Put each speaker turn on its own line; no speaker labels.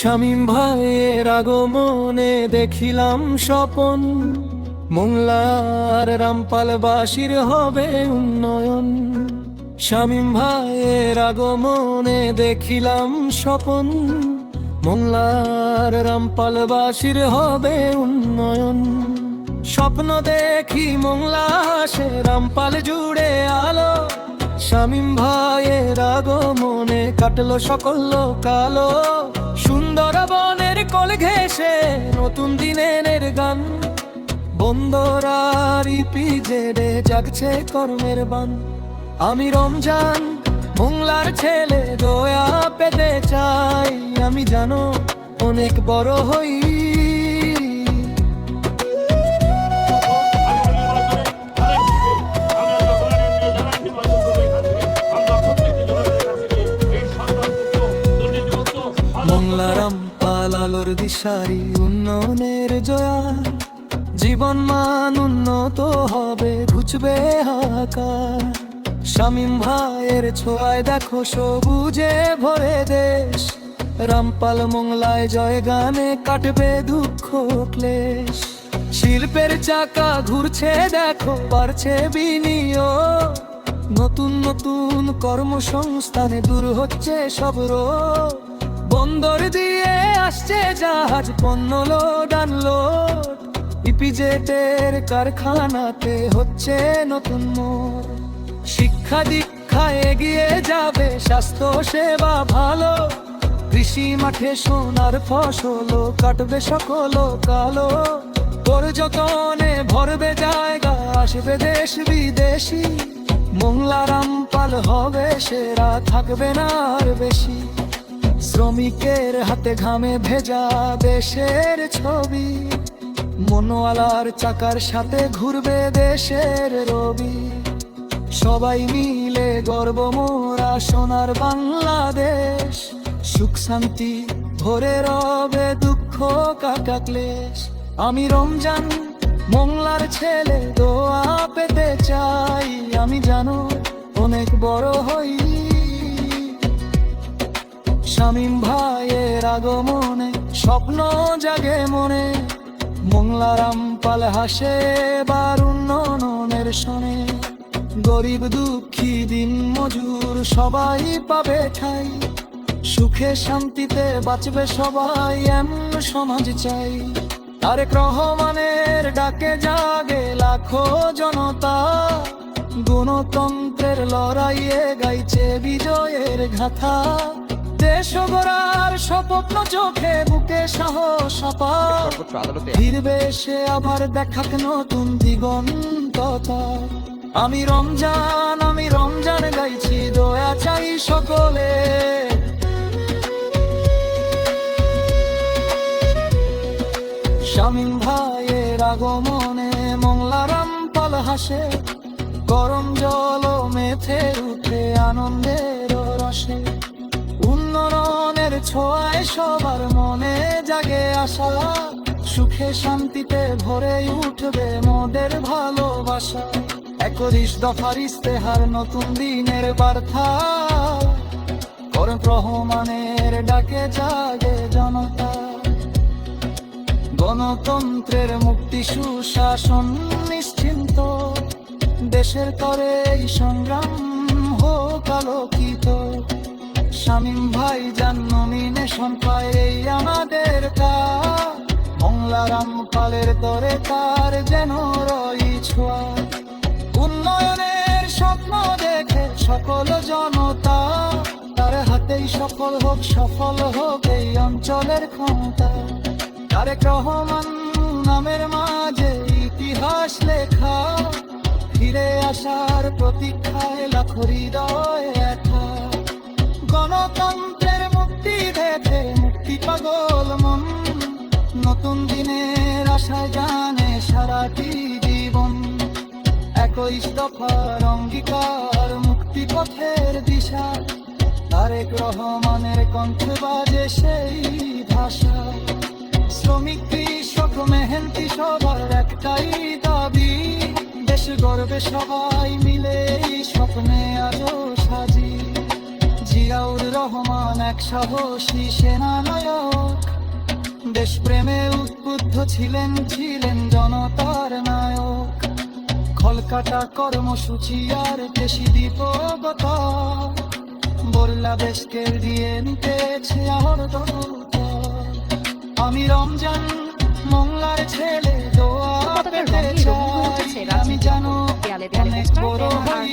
শামীম ভাইয়ের আগমনে দেখিলাম স্বপন, মোংলার রামপালবাসীর হবে উন্নয়ন। শামীম ভাইয়ের আগমনে দেখিলাম স্বপন, মোংলার রামপালবাসীর হবে উন্নয়ন। স্বপ্ন দেখি মোংলা হাসে রামপাল জুড়ে আলো, শামীম ভাইয়ের আগমনে কাটলো সকল কালো। সুন্দর বনের কোল ঘেঁষে নতুন দিনের গান, বন্দরার ইপিজেডে জাগছে কর্মের বান। আমি রমজান মোংলার ছেলে, দয়া পেতে চাই আমি জানো অনেক বড় হই। মোংলা রামপাল আলোর দিশারি, উন্নয়নের জয়া। জীবন মান উন্নত হবে, ঘুচবে হাহাকার। শামীম ভাইয়ের ছোঁয়ায় দেখো সবুজে ভরে দেশ, রামপাল মোংলায় জয় গানে কাটবে দুঃখ ক্লেশ। শিল্পের চাকা ঘুরছে দেখো, বাড়ছে বিনিয়োগ, নতুন নতুন কর্মসংস্থানে দূর হচ্ছে সব রোগ। বন্দর দিয়ে আসছে জাহাজ, পণ্য লোড আনলোড, ইপিজেটের কারখানাতে হচ্ছে নতুন মোড়। শিক্ষা দীক্ষায় এগিয়ে যাবে, স্বাস্থ্য সেবা ভালো, কৃষি মাঠে সোনার ফসল কাটবে সকল কালো। পর্যটনে ভরবে জায়গা, আসবে দেশ বিদেশি, মোংলা রামপাল হবে সেরা, থাকবে না আর বেশি। শ্রমিকের হাতে ঘামে ভেজা দেশের ছবি, মনোয়ালার চাকার সাথে ঘুরবে দেশের রবি। সবাই মিলে গর্ব মোরা সোনার বাংলাদেশ, সুখ শান্তি ভরে রবে, দুঃখ কাটা ক্লেশ। আমি রমজান মোংলার ছেলে, দোয়া পেতে চাই আমি জানো অনেক বড় হই। শামীম ভাইয়ের আগমনে স্বপ্ন জাগে মনে, মোংলা রামপাল হাসে এবার উন্নয়নের শোনে। গরিব দুঃখী দিন মজুর সবাই পাবে ঠাই, সুখে শান্তিতে বাঁচবে সবাই, এমন সমাজ চাই। তারেক রহমানের ডাকে জাগে লাখো জনতা, গণতন্ত্রের লড়াইয়ে গাইছে বিজয়ের গাথা। দেশ গড়ার স্বপ্ন চোখে, বুকে সাহস আপার, ফিরবে সে আবার দেখাক নতুন দিগন্ততা। আমি রমজান গাইছি, দয়া চাই সকলে। শামীম ভাইয়ের আগমনে মোংলা রামপাল হাসে, গরম জল মেথে উঠে আনন্দের রসে। উন্নয়নের ছোঁয়ায় সবার মনে জাগে আশা, সুখে শান্তিতে ভরে উঠবে মোদের ভালোবাসা। 21 দফার ইস্তেহার, নতুন দিনের বার্তা, রহমানের ডাকে জাগে জনতা। গণতন্ত্রের মুক্তি সুশাসন নিশ্চিন্ত, দেশের তরে এই সংগ্রাম হোক আলোকিত। শামীম ভাই যান নমিনেশন পায়, এই আমাদের কাজ, মোংলা রামপালের তরে তার যেন রই ছোঁয়া। উন্নয়নের স্বপ্ন দেখে সকল জনতা, তার হাতেই সফল হোক এই অঞ্চলের ক্ষমতা। তারেক রহমান নামের মাঝে ইতিহাস লেখা, ফিরে আসার প্রতীক্ষায় লাখো হৃদয় ব্যথা। গণতন্ত্রের মুক্তি দেখে মুক্তি পাগল মন, নতুন দিনের আশায় জানে সারাটি জীবন। 21 দফার অঙ্গীকার, মুক্তি পথের দিশা, তারেক রহমানের কণ্ঠে বাজে সেই ভাষা। শ্রমিক কৃষক মেহনতি সবার একটাই দাবি, দেশ গর্বে সবাই মিলে এই স্বপ্নে আজও সাজি। জিয়াউর রহমান এক সাহসী সেনানায়ক, দেশপ্রেমে উদ্বুদ্ধ ছিলেন জনতার নায়ক। কলকাতা কর্মসূচি আর দেশি দীপকতা, বললা দেশকে দিয়ে নিতেছে আমার দৌতা। আমি রমজান মোংলার ছেলে, দোয়া পেতে চাই। আমি জানো অনেক বড় হই।